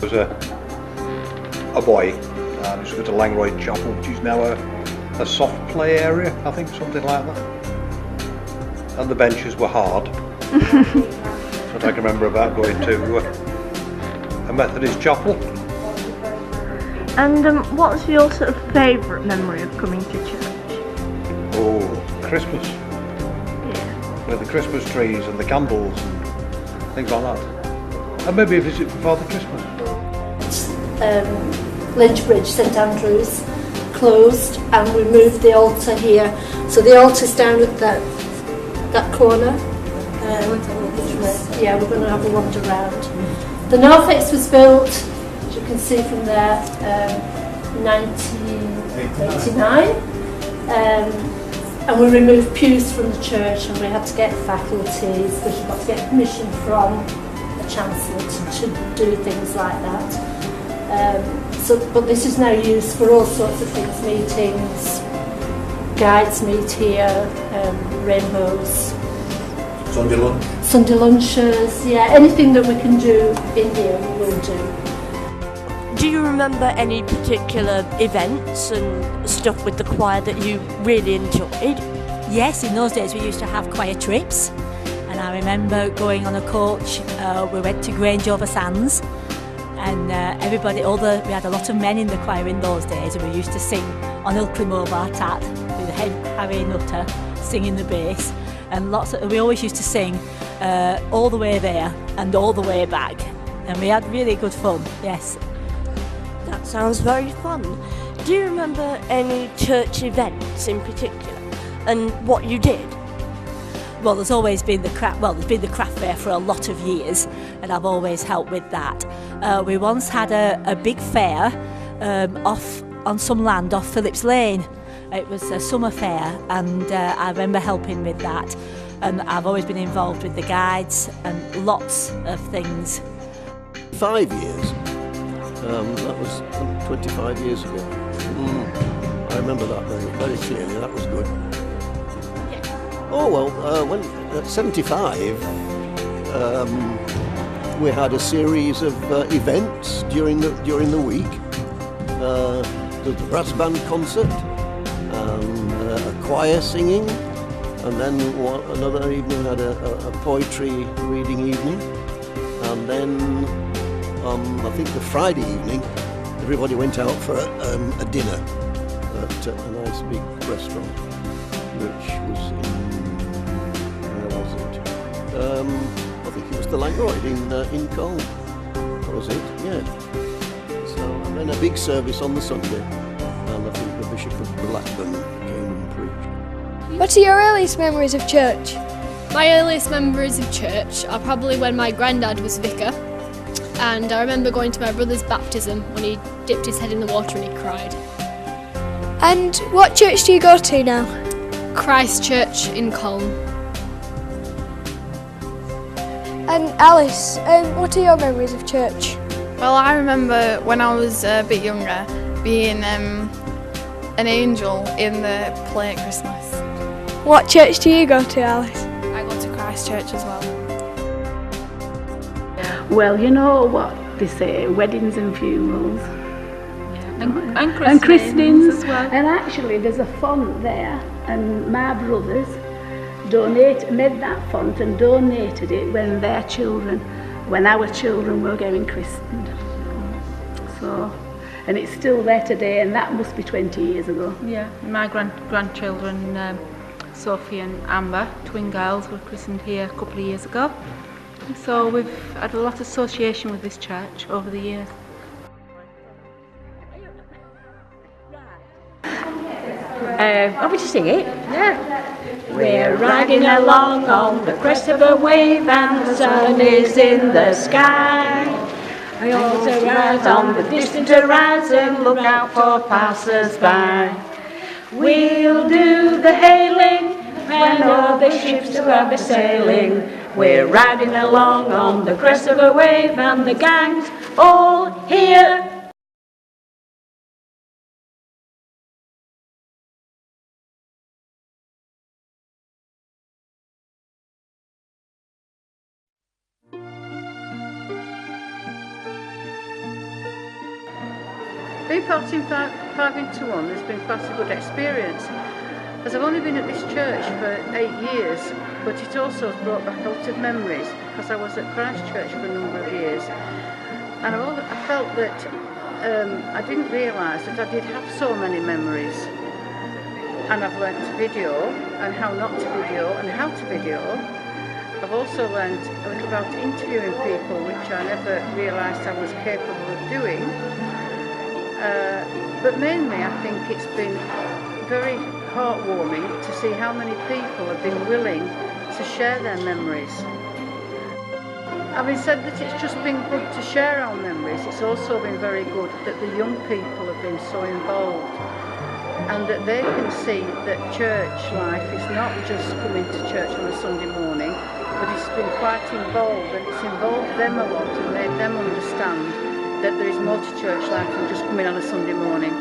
was a boy, and he used to go to Langroyd Chapel, which is now a soft play area, I think, something like that. And the benches were hard. But I can remember about going to a Methodist chapel. And what's your sort of favourite memory of coming to church? Oh, Christmas. Yeah. With the Christmas trees and the candles and things like that. And maybe a visit for Father Christmas. Lynch Bridge, St Andrews, closed, and we moved the altar here. So the altar's down at that corner. Yeah, we're going to have a wander around. The narthex was built, as you can see from there, 1989. And we removed pews from the church, and we had to get faculties, because you've got to get permission from the Chancellor to do things like that. But this is now used for all sorts of things, meetings, guides meet here, rainbows. Sunday lunches, yeah, anything that we can do in here we will do. Do you remember any particular events and stuff with the choir that you really enjoyed? Yes, in those days we used to have choir trips, and I remember going on a coach. We went to Grange over Sands, and everybody, we had a lot of men in the choir in those days, and we used to sing on Ilkley Mobar Tat with Harry Nutter singing the bass, and we always used to sing all the way there and all the way back, and we had really good fun. Yes. That sounds very fun. Do you remember any church events in particular and what you did? Well, there's always been there's been the craft fair for a lot of years, and I've always helped with that. We once had a big fair off on some land off Phillips Lane. It was a summer fair, and I remember helping with that. And I've always been involved with the guides and lots of things. 5 years. That was 25 years ago. I remember that very clearly. That was good. Oh well, when at 75, we had a series of events during the week. The brass band concert, and a choir singing, and then another evening had a poetry reading evening, and then I think the Friday evening everybody went out for a dinner at a nice big restaurant, which was where was it? I think it was the Langroyd in Colne. That was it, yeah. So, and then a big service on the Sunday, and I think the Bishop of Blackburn came and preached. What are your earliest memories of church? My earliest memories of church are probably when my granddad was vicar, and I remember going to my brother's baptism when he dipped his head in the water and he cried. And what church do you go to now? Christ Church in Colne. And Alice, what are your memories of church? Well, I remember when I was a bit younger being an angel in the play at Christmas. What church do you go to, Alice? I go to Christ Church as well. Well, you know what they say, weddings and funerals. And christenings as well. And actually there's a font there, and my brothers made that font and donated it when our children were getting christened. So, and it's still there today, and that must be 20 years ago. Yeah, my grandchildren, Sophie and Amber, twin girls, were christened here a couple of years ago. So we've had a lot of association with this church over the years. Want me to sing it? Yeah. We're riding along on the crest of a wave, and the sun is in the sky. We also rise on the distant horizon, look out for passers-by. We'll do the hailing when all the ships will be sailing. We're riding along on the crest of a wave, and the gang's all here. Being part in 5 into 1 has been quite a good experience, as I've only been at this church for 8 years, but it also has brought back a lot of memories, because I was at Christ Church for a number of years, and I felt that I didn't realise that I did have so many memories, and I've learnt to video and how not to video and how to video. I've also learnt a little about interviewing people, which I never realised I was capable of doing. But mainly I think it's been very heartwarming to see how many people have been willing to share their memories. Having said that it's just been good to share our memories, it's also been very good that the young people have been so involved, and that they can see that church life is not just coming to church on a Sunday morning, but it's been quite involved, and it's involved them a lot and made them understand that there is more to church life than just coming on a Sunday morning.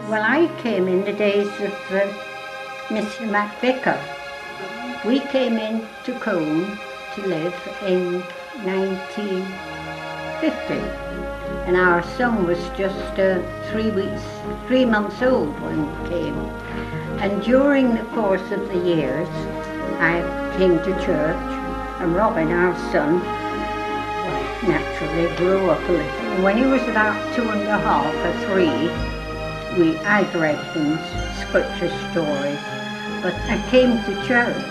Well, I came in the days of Mr. McVicker. We came in to Colne to live in 1950, and our son was just 3 months old when he came. And during the course of the years, I came to church, and Robin, our son, naturally grew up a little. And when he was about 2.5 or 3, I'd read him scripture stories, but I came to church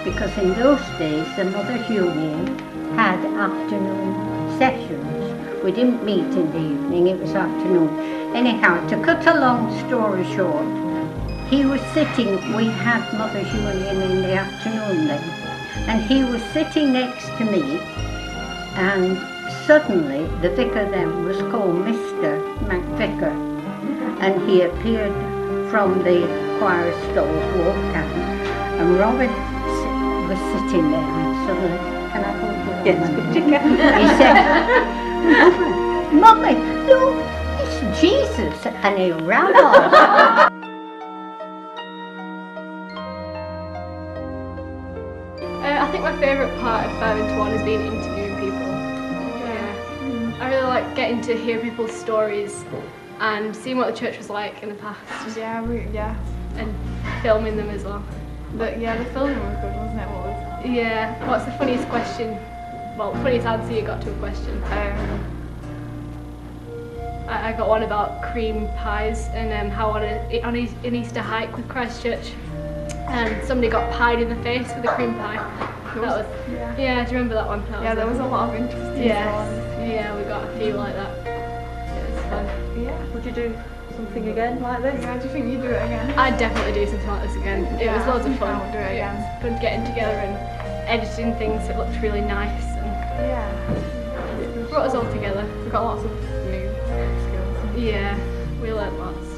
because in those days the Mothers Union had afternoon sessions. We didn't meet in the evening, it was afternoon. Anyhow, to cut a long story short, he was sitting, we had Mothers Union in the afternoon then, and he was sitting next to me, and suddenly the vicar then was called Mr. McVicker. And he appeared from the choir stall, walked out, and Robin was sitting there, and suddenly, can I hold you? Yes, he said, Mummy, look, it's Jesus, and he ran off. I think my favourite part of 5 into 1 has been interviewing people. Yeah. I really like getting to hear people's stories and seeing what the church was like in the past. Yeah, and filming them as well. The filming was good, wasn't it? What was? Yeah. What's the funniest question? Well, funniest answer you got to a question. I got one about cream pies and how on an Easter hike with Christ Church, and somebody got pied in the face with a cream pie. Yeah, do you remember that one? There was a lot of interesting ones. Yeah, we got a few like that. It was fun. Yeah. Would you do something again like this? Yeah, do you think you'd do it again? I'd definitely do something like this again. It was loads of fun. I would do it again. It was fun getting together and editing things. It looked really nice. And it brought us all together. We got lots of new skills. Yeah, we learnt lots.